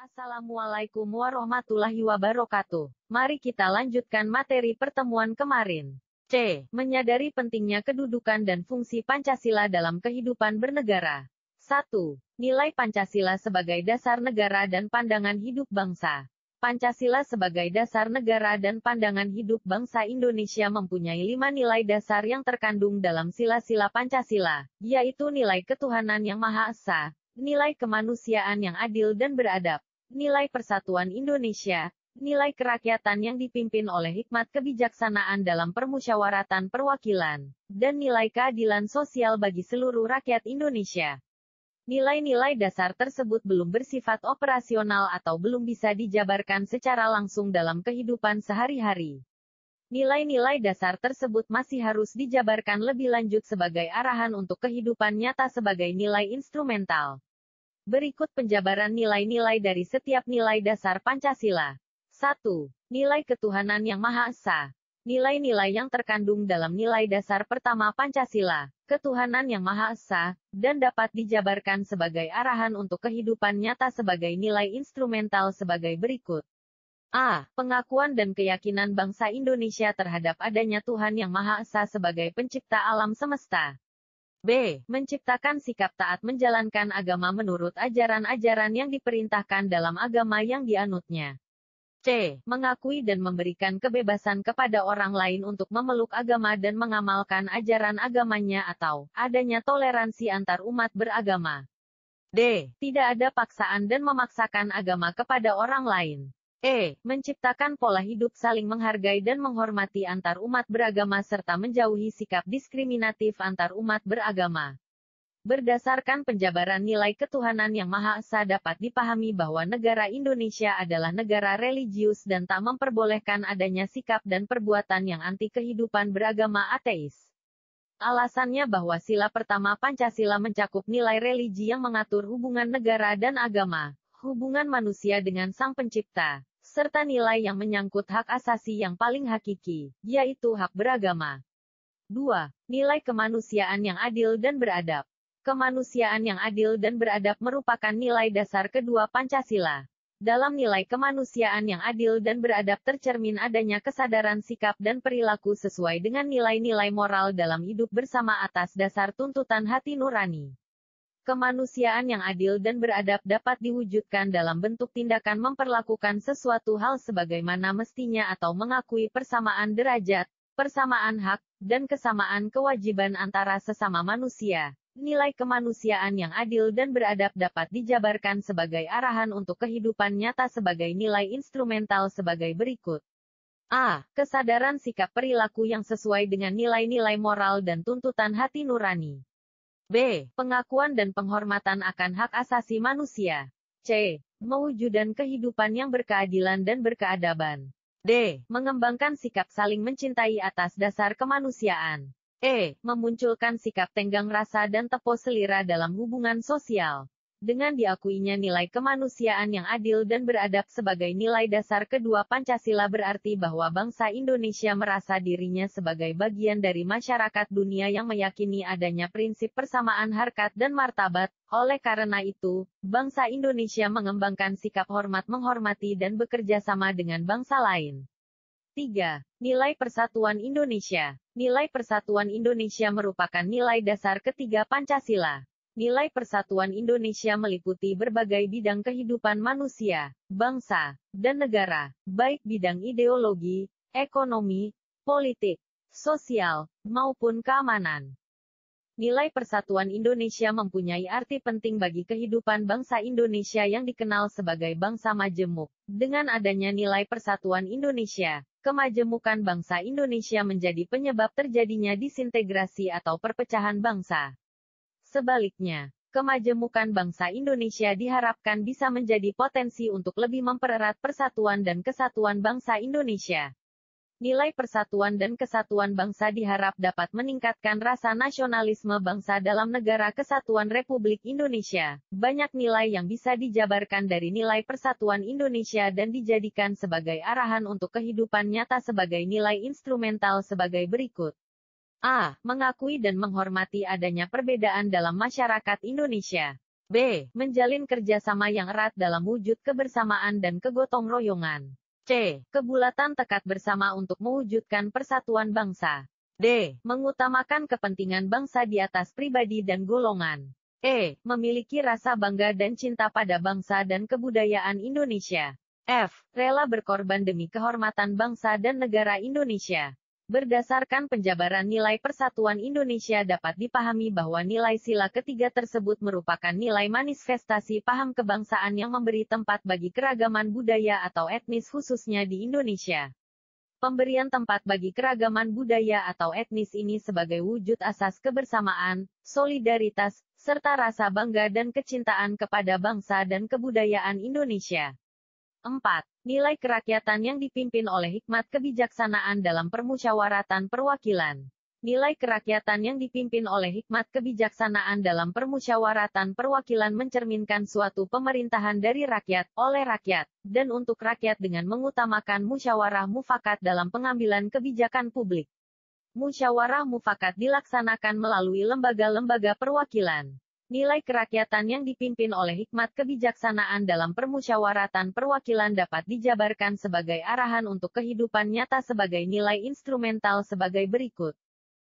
Assalamualaikum warahmatullahi wabarakatuh. Mari kita lanjutkan materi pertemuan kemarin. C. Menyadari pentingnya kedudukan dan fungsi Pancasila dalam kehidupan bernegara. 1. Nilai Pancasila sebagai dasar negara dan pandangan hidup bangsa. Pancasila sebagai dasar negara dan pandangan hidup bangsa Indonesia mempunyai 5 nilai dasar yang terkandung dalam sila-sila Pancasila, yaitu nilai ketuhanan yang Maha Esa, nilai kemanusiaan yang adil dan beradab, nilai persatuan Indonesia, nilai kerakyatan yang dipimpin oleh hikmat kebijaksanaan dalam permusyawaratan perwakilan, dan nilai keadilan sosial bagi seluruh rakyat Indonesia. Nilai-nilai dasar tersebut belum bersifat operasional atau belum bisa dijabarkan secara langsung dalam kehidupan sehari-hari. Nilai-nilai dasar tersebut masih harus dijabarkan lebih lanjut sebagai arahan untuk kehidupan nyata sebagai nilai instrumental. Berikut penjabaran nilai-nilai dari setiap nilai dasar Pancasila. 1. Nilai ketuhanan yang Maha Esa. Nilai-nilai yang terkandung dalam nilai dasar pertama Pancasila, ketuhanan yang Maha Esa, dan dapat dijabarkan sebagai arahan untuk kehidupan nyata sebagai nilai instrumental sebagai berikut. A. Pengakuan dan keyakinan bangsa Indonesia terhadap adanya Tuhan yang Maha Esa sebagai pencipta alam semesta. B. Menciptakan sikap taat menjalankan agama menurut ajaran-ajaran yang diperintahkan dalam agama yang dianutnya. C. Mengakui dan memberikan kebebasan kepada orang lain untuk memeluk agama dan mengamalkan ajaran agamanya atau adanya toleransi antar umat beragama. D. Tidak ada paksaan dan memaksakan agama kepada orang lain. E. Menciptakan pola hidup saling menghargai dan menghormati antar umat beragama serta menjauhi sikap diskriminatif antar umat beragama. Berdasarkan penjabaran nilai ketuhanan yang Maha Esa dapat dipahami bahwa negara Indonesia adalah negara religius dan tak memperbolehkan adanya sikap dan perbuatan yang anti kehidupan beragama ateis. Alasannya bahwa sila pertama Pancasila mencakup nilai religi yang mengatur hubungan negara dan agama, hubungan manusia dengan Sang Pencipta, serta nilai yang menyangkut hak asasi yang paling hakiki, yaitu hak beragama. 2. Nilai kemanusiaan yang adil dan beradab. Kemanusiaan yang adil dan beradab merupakan nilai dasar kedua Pancasila. Dalam nilai kemanusiaan yang adil dan beradab tercermin adanya kesadaran sikap dan perilaku sesuai dengan nilai-nilai moral dalam hidup bersama atas dasar tuntutan hati nurani. Kemanusiaan yang adil dan beradab dapat diwujudkan dalam bentuk tindakan memperlakukan sesuatu hal sebagaimana mestinya atau mengakui persamaan derajat, persamaan hak, dan kesamaan kewajiban antara sesama manusia. Nilai kemanusiaan yang adil dan beradab dapat dijabarkan sebagai arahan untuk kehidupan nyata sebagai nilai instrumental sebagai berikut. A. Kesadaran sikap perilaku yang sesuai dengan nilai-nilai moral dan tuntutan hati nurani. B. Pengakuan dan penghormatan akan hak asasi manusia. C. Mewujudan kehidupan yang berkeadilan dan berkeadaban. D. Mengembangkan sikap saling mencintai atas dasar kemanusiaan. E. Memunculkan sikap tenggang rasa dan tepo selira dalam hubungan sosial. Dengan diakuinya nilai kemanusiaan yang adil dan beradab sebagai nilai dasar kedua Pancasila berarti bahwa bangsa Indonesia merasa dirinya sebagai bagian dari masyarakat dunia yang meyakini adanya prinsip persamaan harkat dan martabat. Oleh karena itu, bangsa Indonesia mengembangkan sikap hormat menghormati dan bekerja sama dengan bangsa lain. 3. Nilai Persatuan Indonesia. Nilai Persatuan Indonesia merupakan nilai dasar ketiga Pancasila. Nilai Persatuan Indonesia meliputi berbagai bidang kehidupan manusia, bangsa, dan negara, baik bidang ideologi, ekonomi, politik, sosial, maupun keamanan. Nilai Persatuan Indonesia mempunyai arti penting bagi kehidupan bangsa Indonesia yang dikenal sebagai bangsa majemuk. Dengan adanya nilai Persatuan Indonesia, kemajemukan bangsa Indonesia menjadi penyebab terjadinya disintegrasi atau perpecahan bangsa. Sebaliknya, kemajemukan bangsa Indonesia diharapkan bisa menjadi potensi untuk lebih mempererat persatuan dan kesatuan bangsa Indonesia. Nilai persatuan dan kesatuan bangsa diharap dapat meningkatkan rasa nasionalisme bangsa dalam negara kesatuan Republik Indonesia. Banyak nilai yang bisa dijabarkan dari nilai persatuan Indonesia dan dijadikan sebagai arahan untuk kehidupan nyata sebagai nilai instrumental sebagai berikut. A. Mengakui dan menghormati adanya perbedaan dalam masyarakat Indonesia. B. Menjalin kerjasama yang erat dalam wujud kebersamaan dan kegotong royongan. C. Kebulatan tekad bersama untuk mewujudkan persatuan bangsa. D. Mengutamakan kepentingan bangsa di atas pribadi dan golongan. E. Memiliki rasa bangga dan cinta pada bangsa dan kebudayaan Indonesia. F. Rela berkorban demi kehormatan bangsa dan negara Indonesia. Berdasarkan penjabaran nilai persatuan Indonesia dapat dipahami bahwa nilai sila ketiga tersebut merupakan nilai manifestasi paham kebangsaan yang memberi tempat bagi keragaman budaya atau etnis khususnya di Indonesia. Pemberian tempat bagi keragaman budaya atau etnis ini sebagai wujud asas kebersamaan, solidaritas, serta rasa bangga dan kecintaan kepada bangsa dan kebudayaan Indonesia. 4. Nilai kerakyatan yang dipimpin oleh hikmat kebijaksanaan dalam permusyawaratan perwakilan. Nilai kerakyatan yang dipimpin oleh hikmat kebijaksanaan dalam permusyawaratan perwakilan mencerminkan suatu pemerintahan dari rakyat, oleh rakyat, dan untuk rakyat dengan mengutamakan musyawarah mufakat dalam pengambilan kebijakan publik. Musyawarah mufakat dilaksanakan melalui lembaga-lembaga perwakilan. Nilai kerakyatan yang dipimpin oleh hikmat kebijaksanaan dalam permusyawaratan perwakilan dapat dijabarkan sebagai arahan untuk kehidupan nyata sebagai nilai instrumental sebagai berikut.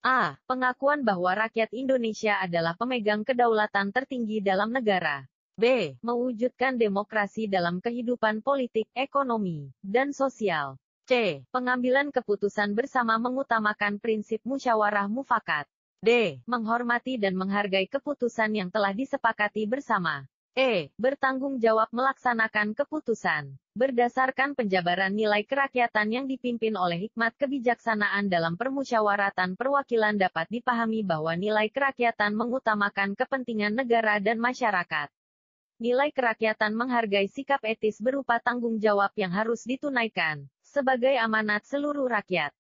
A. Pengakuan bahwa rakyat Indonesia adalah pemegang kedaulatan tertinggi dalam negara. B. Mewujudkan demokrasi dalam kehidupan politik, ekonomi, dan sosial. C. Pengambilan keputusan bersama mengutamakan prinsip musyawarah mufakat. D. Menghormati dan menghargai keputusan yang telah disepakati bersama. E. Bertanggung jawab melaksanakan keputusan. Berdasarkan penjabaran nilai kerakyatan yang dipimpin oleh hikmat kebijaksanaan dalam permusyawaratan perwakilan dapat dipahami bahwa nilai kerakyatan mengutamakan kepentingan negara dan masyarakat. Nilai kerakyatan menghargai sikap etis berupa tanggung jawab yang harus ditunaikan sebagai amanat seluruh rakyat.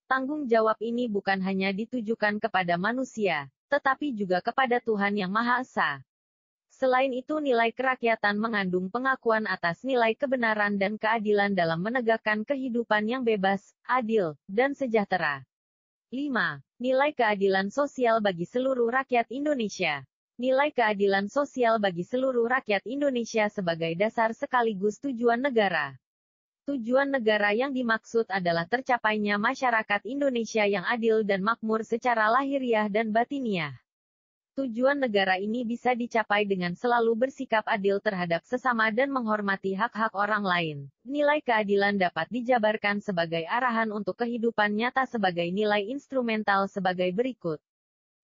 Tanggung jawab ini bukan hanya ditujukan kepada manusia, tetapi juga kepada Tuhan Yang Maha Esa. Selain itu nilai kerakyatan mengandung pengakuan atas nilai kebenaran dan keadilan dalam menegakkan kehidupan yang bebas, adil, dan sejahtera. 5. Nilai keadilan sosial bagi seluruh rakyat Indonesia. Nilai keadilan sosial bagi seluruh rakyat Indonesia sebagai dasar sekaligus tujuan negara. Tujuan negara yang dimaksud adalah tercapainya masyarakat Indonesia yang adil dan makmur secara lahiriah dan batiniah. Tujuan negara ini bisa dicapai dengan selalu bersikap adil terhadap sesama dan menghormati hak-hak orang lain. Nilai keadilan dapat dijabarkan sebagai arahan untuk kehidupan nyata sebagai nilai instrumental sebagai berikut.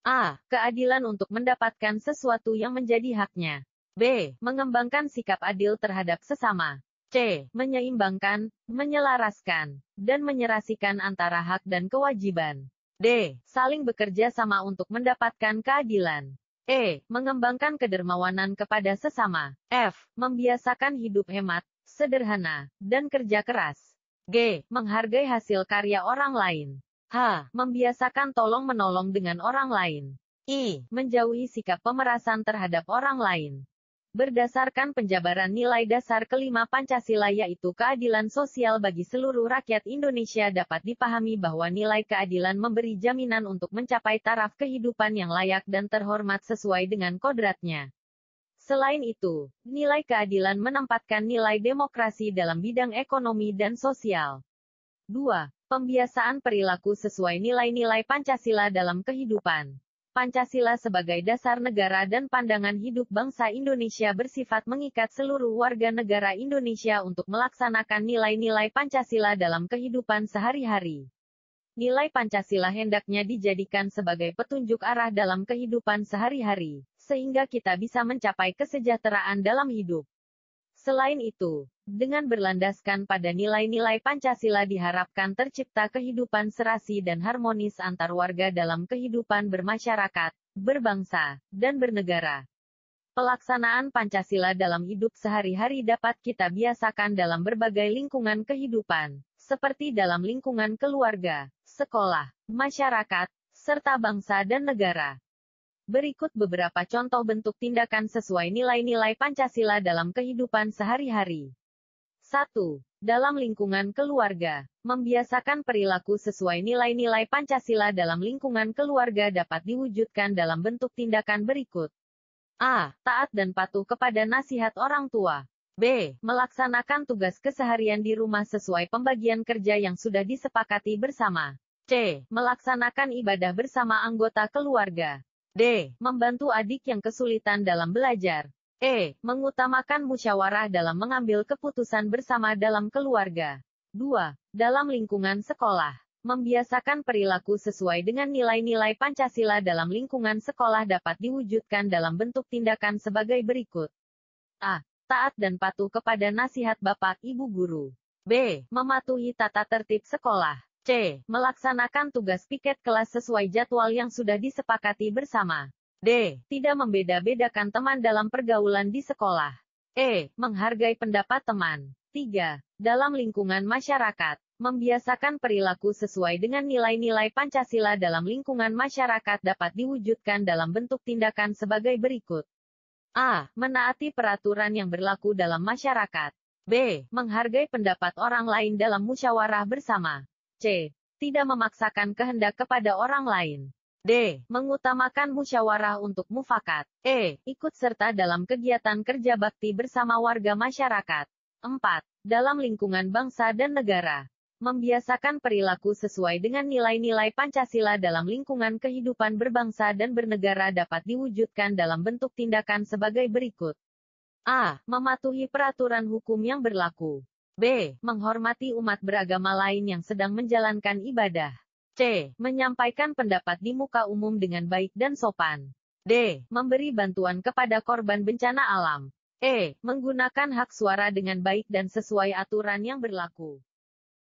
A. Keadilan untuk mendapatkan sesuatu yang menjadi haknya. B. Mengembangkan sikap adil terhadap sesama. C. Menyeimbangkan, menyelaraskan, dan menyerasikan antara hak dan kewajiban. D. Saling bekerja sama untuk mendapatkan keadilan. E. Mengembangkan kedermawanan kepada sesama. F. Membiasakan hidup hemat, sederhana, dan kerja keras. G. Menghargai hasil karya orang lain. H. Membiasakan tolong-menolong dengan orang lain. I. Menjauhi sikap pemerasan terhadap orang lain. Berdasarkan penjabaran nilai dasar kelima Pancasila yaitu keadilan sosial bagi seluruh rakyat Indonesia dapat dipahami bahwa nilai keadilan memberi jaminan untuk mencapai taraf kehidupan yang layak dan terhormat sesuai dengan kodratnya. Selain itu, nilai keadilan menempatkan nilai demokrasi dalam bidang ekonomi dan sosial. 2. Pembiasaan perilaku sesuai nilai-nilai Pancasila dalam kehidupan. Pancasila sebagai dasar negara dan pandangan hidup bangsa Indonesia bersifat mengikat seluruh warga negara Indonesia untuk melaksanakan nilai-nilai Pancasila dalam kehidupan sehari-hari. Nilai Pancasila hendaknya dijadikan sebagai petunjuk arah dalam kehidupan sehari-hari, sehingga kita bisa mencapai kesejahteraan dalam hidup. Selain itu, dengan berlandaskan pada nilai-nilai Pancasila diharapkan tercipta kehidupan serasi dan harmonis antar warga dalam kehidupan bermasyarakat, berbangsa, dan bernegara. Pelaksanaan Pancasila dalam hidup sehari-hari dapat kita biasakan dalam berbagai lingkungan kehidupan, seperti dalam lingkungan keluarga, sekolah, masyarakat, serta bangsa dan negara. Berikut beberapa contoh bentuk tindakan sesuai nilai-nilai Pancasila dalam kehidupan sehari-hari. 1. Dalam lingkungan keluarga, membiasakan perilaku sesuai nilai-nilai Pancasila dalam lingkungan keluarga dapat diwujudkan dalam bentuk tindakan berikut. A. Taat dan patuh kepada nasihat orang tua. B. Melaksanakan tugas keseharian di rumah sesuai pembagian kerja yang sudah disepakati bersama. C. Melaksanakan ibadah bersama anggota keluarga. D. Membantu adik yang kesulitan dalam belajar. E. Mengutamakan musyawarah dalam mengambil keputusan bersama dalam keluarga. 2. Dalam lingkungan sekolah. Membiasakan perilaku sesuai dengan nilai-nilai Pancasila dalam lingkungan sekolah dapat diwujudkan dalam bentuk tindakan sebagai berikut. A. Taat dan patuh kepada nasihat bapak ibu guru. B. Mematuhi tata tertib sekolah. C. Melaksanakan tugas piket kelas sesuai jadwal yang sudah disepakati bersama. D. Tidak membeda-bedakan teman dalam pergaulan di sekolah. E. Menghargai pendapat teman. 3. Dalam lingkungan masyarakat. Membiasakan perilaku sesuai dengan nilai-nilai Pancasila dalam lingkungan masyarakat dapat diwujudkan dalam bentuk tindakan sebagai berikut. A. Menaati peraturan yang berlaku dalam masyarakat. B. Menghargai pendapat orang lain dalam musyawarah bersama. C. Tidak memaksakan kehendak kepada orang lain. D. Mengutamakan musyawarah untuk mufakat. E. Ikut serta dalam kegiatan kerja bakti bersama warga masyarakat. 4. Dalam lingkungan bangsa dan negara. Membiasakan perilaku sesuai dengan nilai-nilai Pancasila dalam lingkungan kehidupan berbangsa dan bernegara dapat diwujudkan dalam bentuk tindakan sebagai berikut. A. Mematuhi peraturan hukum yang berlaku. B. Menghormati umat beragama lain yang sedang menjalankan ibadah. C. Menyampaikan pendapat di muka umum dengan baik dan sopan. D. Memberi bantuan kepada korban bencana alam. E. Menggunakan hak suara dengan baik dan sesuai aturan yang berlaku.